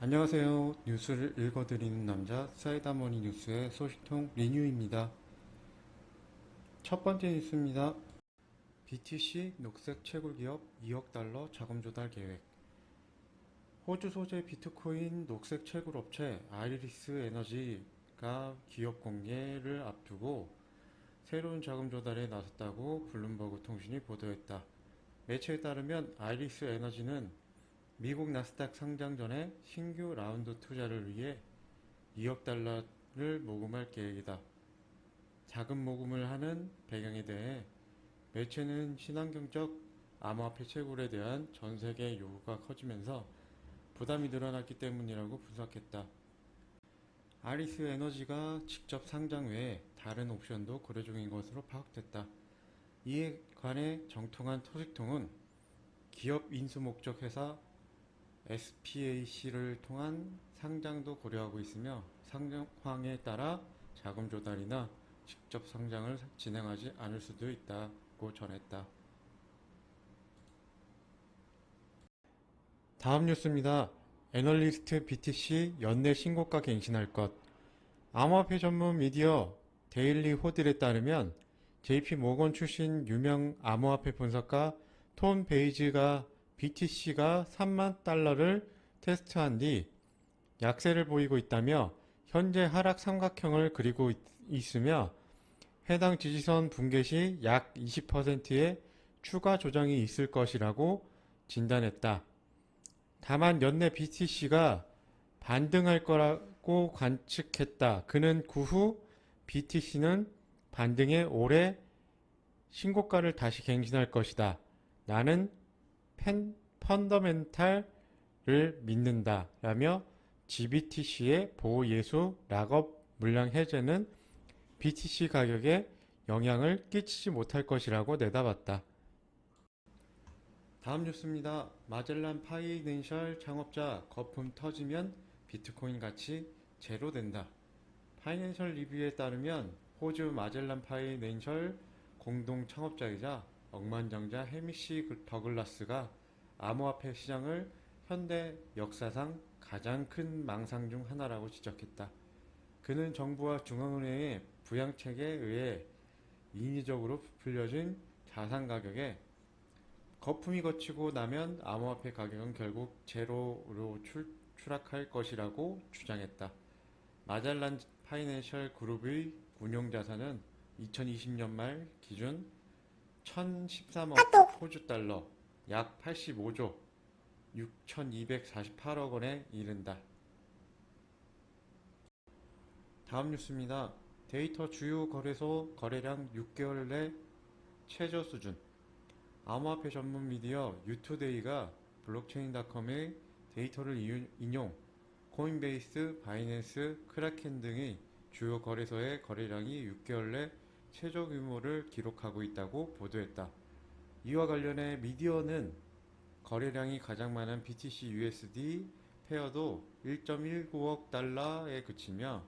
안녕하세요. 뉴스를 읽어드리는 남자 사이다머니 뉴스의 소식통 리뉴입니다. 첫 번째 뉴스입니다. BTC 녹색 채굴 기업 2억 달러 자금 조달 계획. 호주 소재 비트코인 녹색 채굴 업체 아이리스 에너지가 기업 공개를 앞두고 새로운 자금 조달에 나섰다고 블룸버그 통신이 보도했다. 매체에 따르면 아이리스 에너지는 미국 나스닥 상장 전에 신규 라운드 투자를 위해 2억 달러를 모금할 계획이다. 자금 모금을 하는 배경에 대해 매체는 친환경적 암호화폐 채굴에 대한 전 세계 요구가 커지면서 부담이 늘어났기 때문이라고 분석했다. 아리스 에너지가 직접 상장 외에 다른 옵션도 고려 중인 것으로 파악됐다. 이에 관해 정통한 소식통은 기업 인수 목적 회사 SPAC를 통한 상장도 고려하고 있으며 상황에 따라 자금 조달이나 직접 상장을 진행하지 않을 수도 있다고 전했다. 다음 뉴스입니다. 애널리스트 BTC 연내 신고가 갱신할 것. 암호화폐 전문 미디어 데일리 호들에 따르면 JP 모건 출신 유명 암호화폐 분석가 톰 베이즈가 BTC가 3만 달러를 테스트한 뒤 약세를 보이고 있다며 현재 하락 삼각형을 그리고 있으며 해당 지지선 붕괴 시 약 20%의 추가 조정이 있을 것이라고 진단했다. 다만 연내 BTC가 반등할 거라고 관측했다. 그는 그 후 BTC는 반등해 올해 신고가를 다시 갱신할 것이다. 나는 펀더멘탈을 믿는다. 라며 GBTC의 보호 예수 락업 물량 해제는 BTC 가격에 영향을 끼치지 못할 것이라고 내다봤다. 다음 뉴스입니다. 마젤란 파이낸셜 창업자 거품 터지면 비트코인 가치 제로 된다. 파이낸셜 리뷰에 따르면 호주 마젤란 파이낸셜 공동 창업자이자 억만장자 해미시 더글라스가 암호화폐 시장을 현대 역사상 가장 큰 망상 중 하나라고 지적했다. 그는 정부와 중앙은행의 부양책에 의해 인위적으로 부풀려진 자산 가격에 거품이 거치고 나면 암호화폐 가격은 결국 제로로 추락할 것이라고 주장했다. 마젤란 파이낸셜 그룹의 운용자산은 2020년 말 기준 1013억 호주 달러, 약 85조 6248억 원에 이른다. 다음 뉴스입니다. 데이터 주요 거래소 거래량 6개월 내 최저 수준. 암호화폐 전문 미디어 유투데이가 블록체인닷컴의 데이터를 인용 코인베이스, 바이낸스, 크라켄 등의 주요 거래소의 거래량이 6개월 내 최저 규모를 기록하고 있다고 보도했다. 이와 관련해 미디어는 거래량이 가장 많은 BTC USD 페어도 1.19억 달러에 그치며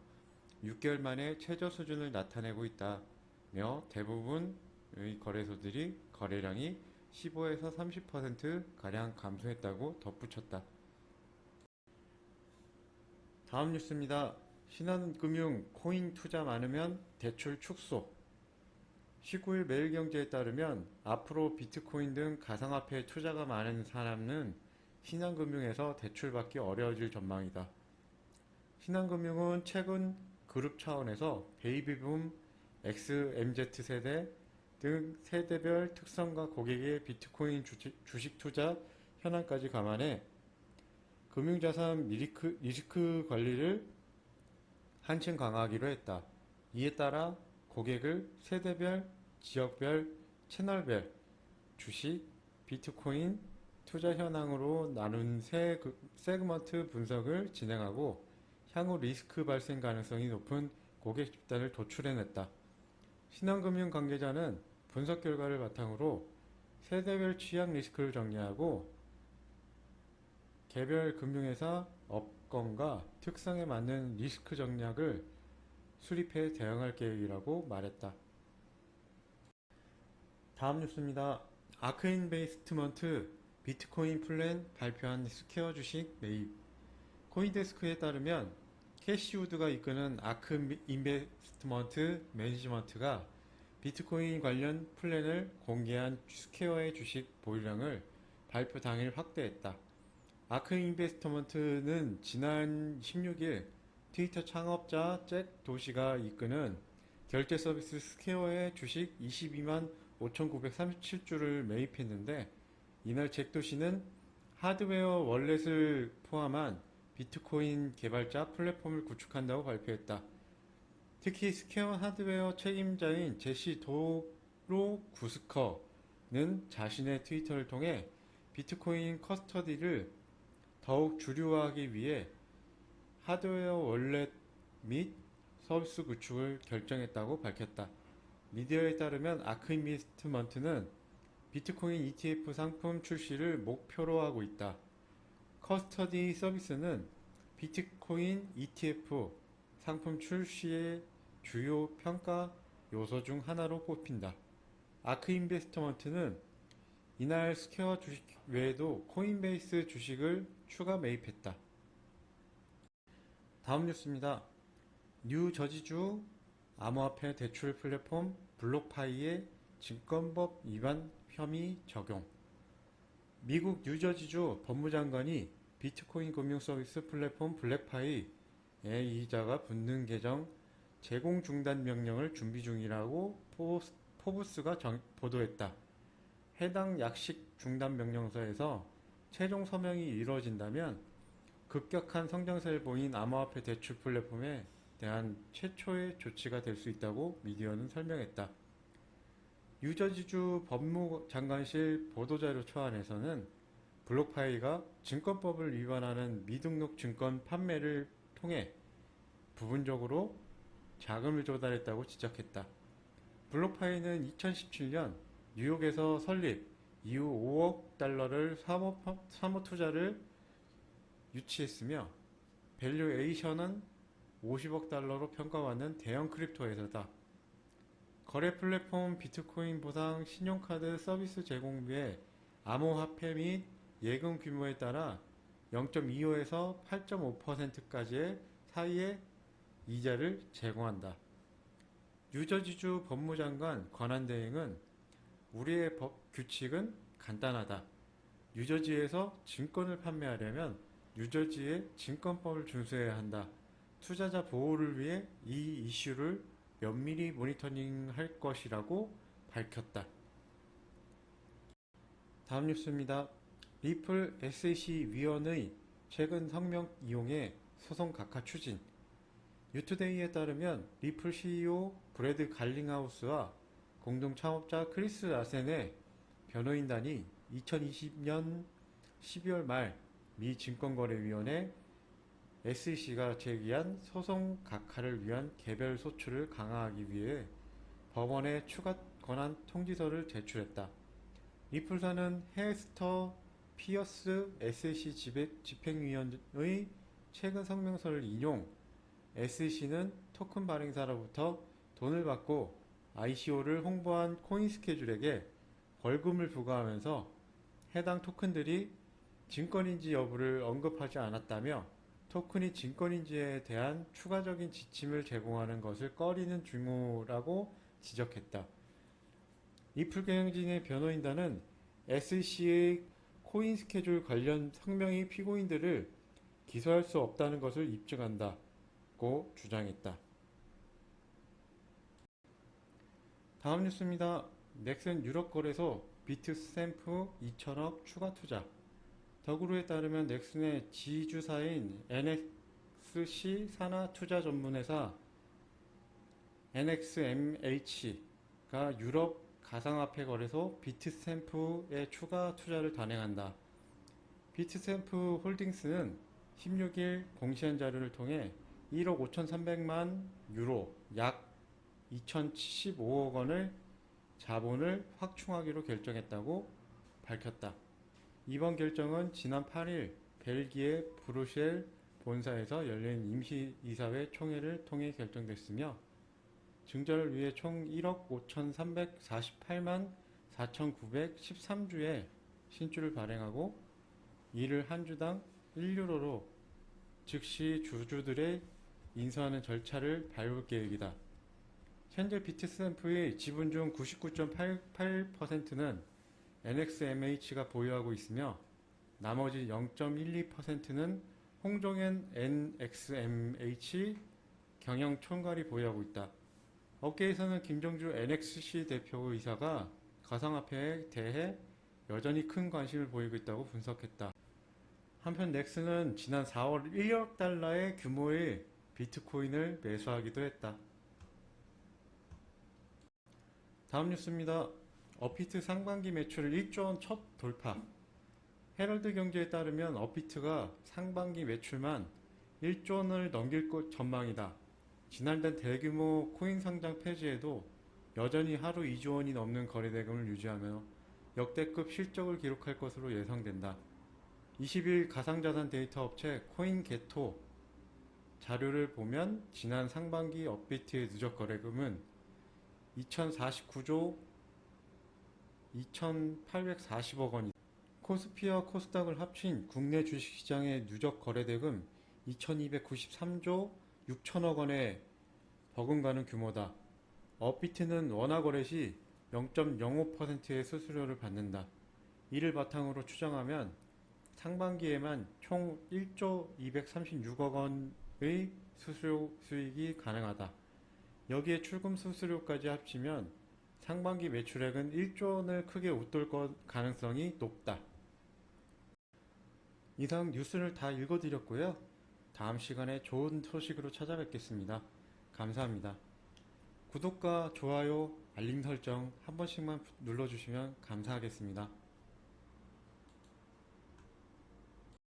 6개월 만에 최저 수준을 나타내고 있다며 대부분의 거래소들이 거래량이 15에서 30%가량 감소했다고 덧붙였다. 다음 뉴스입니다. 신한금융 코인 투자 많으면 대출 축소. 19일 매일경제에 따르면 앞으로 비트코인 등 가상화폐 투자가 많은 사람은 신한금융에서 대출받기 어려워질 전망이다. 신한금융은 최근 그룹 차원에서 베이비붐, XMZ 세대 등 세대별 특성과 고객의 비트코인 주식 투자 현황까지 감안해 금융자산 리스크 관리를 한층 강화하기로 했다. 이에 따라 고객을 세대별, 지역별, 채널별 주식, 비트코인 투자 현황으로 나눈 세그먼트 분석을 진행하고 향후 리스크 발생 가능성이 높은 고객 집단을 도출해냈다. 신한금융 관계자는 분석 결과를 바탕으로 세대별 취약 리스크를 정리하고 개별 금융회사 업건과 특성에 맞는 리스크 전략을 수립해 대응할 계획이라고 말했다. 다음 뉴스입니다. 아크인베스트먼트 비트코인 플랜 발표한 스퀘어 주식 매입. 코인데스크에 따르면 캐시 우드가 이끄는 아크 인베스트먼트 매니지먼트가 비트코인 관련 플랜을 공개한 스퀘어의 주식 보유량을 발표 당일 확대했다. 아크 인베스트먼트는 지난 16일 트위터 창업자 잭 도시가 이끄는 결제 서비스 스퀘어의 주식 22만 5,937주를 매입했는데, 이날 잭 도시는 하드웨어 월렛을 포함한 비트코인 개발자 플랫폼을 구축한다고 발표했다. 특히 스퀘어 하드웨어 책임자인 제시 도로구스커는 자신의 트위터를 통해 비트코인 커스터디를 더욱 주류화하기 위해 하드웨어 월렛 및 서비스 구축을 결정했다고 밝혔다. 미디어에 따르면 아크 인베스트먼트는 비트코인 ETF 상품 출시를 목표로 하고 있다. 커스터디 서비스는 비트코인 ETF 상품 출시의 주요 평가 요소 중 하나로 꼽힌다. 아크 인베스트먼트는 이날 스퀘어 주식 외에도 코인베이스 주식을 추가 매입했다. 다음 뉴스입니다. 뉴저지주 암호화폐 대출 플랫폼 블록파이의 증권법 위반 혐의 적용. 미국 뉴저지주 법무장관이 비트코인 금융 서비스 플랫폼 블랙파이의 이자가 붙는 계정 제공 중단 명령을 준비 중이라고 포브스가 보도했다. 해당 약식 중단 명령서에서 최종 서명이 이루어진다면 급격한 성장세를 보인 암호화폐 대출 플랫폼에 대한 최초의 조치가 될 수 있다고 미디어는 설명했다. 뉴저지주 법무장관실 보도자료 초안에서는 블록파이가 증권법을 위반하는 미등록 증권 판매를 통해 부분적으로 자금을 조달했다고 지적했다. 블록파이는 2017년 뉴욕에서 설립 이후 5억 달러를 사모 투자를 유치했으며 밸류에이션은 50억 달러로 평가받는 대형 크립토 회사다. 거래 플랫폼 비트코인 보상 신용카드 서비스 제공비의 암호화폐 및 예금 규모에 따라 0.25에서 8.5%까지의 사이의 이자를 제공한다. 뉴저지주 법무장관 권한대행은 우리의 법 규칙은 간단하다. 뉴저지에서 증권을 판매하려면 뉴저지의 증권법을 준수해야 한다. 투자자 보호를 위해 이 이슈를 면밀히 모니터링할 것이라고 밝혔다. 다음 뉴스입니다. 리플 SEC 위원의 최근 성명 이용에 소송 각하 추진. 뉴투데이에 따르면 리플 CEO 브래드 갈링하우스와 공동 창업자 크리스 라센의 변호인단이 2020년 12월 말 미 증권거래위원회 SEC가 제기한 소송 각하를 위한 개별 소추를 강화하기 위해 법원에 추가 권한 통지서를 제출했다. 리플사는 헤스터 피어스 SEC 집행위원의 최근 성명서를 인용, SEC는 토큰 발행사로부터 돈을 받고 ICO를 홍보한 코인스케줄에게 벌금을 부과하면서 해당 토큰들이 증권인지 여부를 언급하지 않았다며 토큰이 증권인지에 대한 추가적인 지침을 제공하는 것을 꺼리는 중요라고 지적했다. 리플 경영진의 변호인단은 SEC의 코인 스케줄 관련 성명이 피고인들을 기소할 수 없다는 것을 입증한다고 주장했다. 다음 뉴스입니다. 넥슨 유럽 거래소 비트스탬프 2천억 추가 투자. 더그루에 따르면 넥슨의 지주사인 NXC 산하 투자 전문회사 NXMH가 유럽 가상화폐 거래소 비트스탬프에 추가 투자를 단행한다. 비트스탬프 홀딩스는 16일 공시한 자료를 통해 1억 5,300만 유로 약 2,075억 원을 자본을 확충하기로 결정했다고 밝혔다. 이번 결정은 지난 8일 벨기에 브뤼셀 본사에서 열린 임시이사회 총회를 통해 결정됐으며 증자를 위해 총 1억 5,348만 4,913주의 신주를 발행하고 이를 한 주당 1유로로 즉시 주주들의 인수하는 절차를 밟을 계획이다. 현재 비트스탬프의 지분 중 99.88%는 NXMH가 보유하고 있으며 나머지 0.12%는 홍종현 NXMH 경영 총괄이 보유하고 있다. 업계에서는 김정주 NXC 대표이사가 가상화폐에 대해 여전히 큰 관심을 보이고 있다고 분석했다. 한편 넥슨은 지난 4월 1억 달러의 규모의 비트코인을 매수하기도 했다. 다음 뉴스입니다. 업비트 상반기 매출 1조 원 첫 돌파. 헤럴드 경제에 따르면 업비트가 상반기 매출만 1조 원을 넘길 것 전망이다. 지난달 대규모 코인 상장 폐지에도 여전히 하루 2조 원이 넘는 거래대금을 유지하며 역대급 실적을 기록할 것으로 예상된다. 20일 가상자산 데이터 업체 코인게토 자료를 보면 지난 상반기 업비트의 누적 거래금은 2049조 2840억 원이다. 코스피와 코스닥을 합친 국내 주식시장의 누적 거래대금 2293조 6천억 원에 버금가는 규모다. 업비트는 원화 거래 시 0.05%의 수수료를 받는다. 이를 바탕으로 추정하면 상반기에만 총 1조 236억 원의 수수료 수익이 가능하다. 여기에 출금 수수료까지 합치면 상반기 매출액은 1조 원을 크게 웃돌 가능성이 높다. 이상 뉴스를 다 읽어드렸고요. 다음 시간에 좋은 소식으로 찾아뵙겠습니다. 감사합니다. 구독과 좋아요, 알림 설정 한 번씩만 눌러주시면 감사하겠습니다.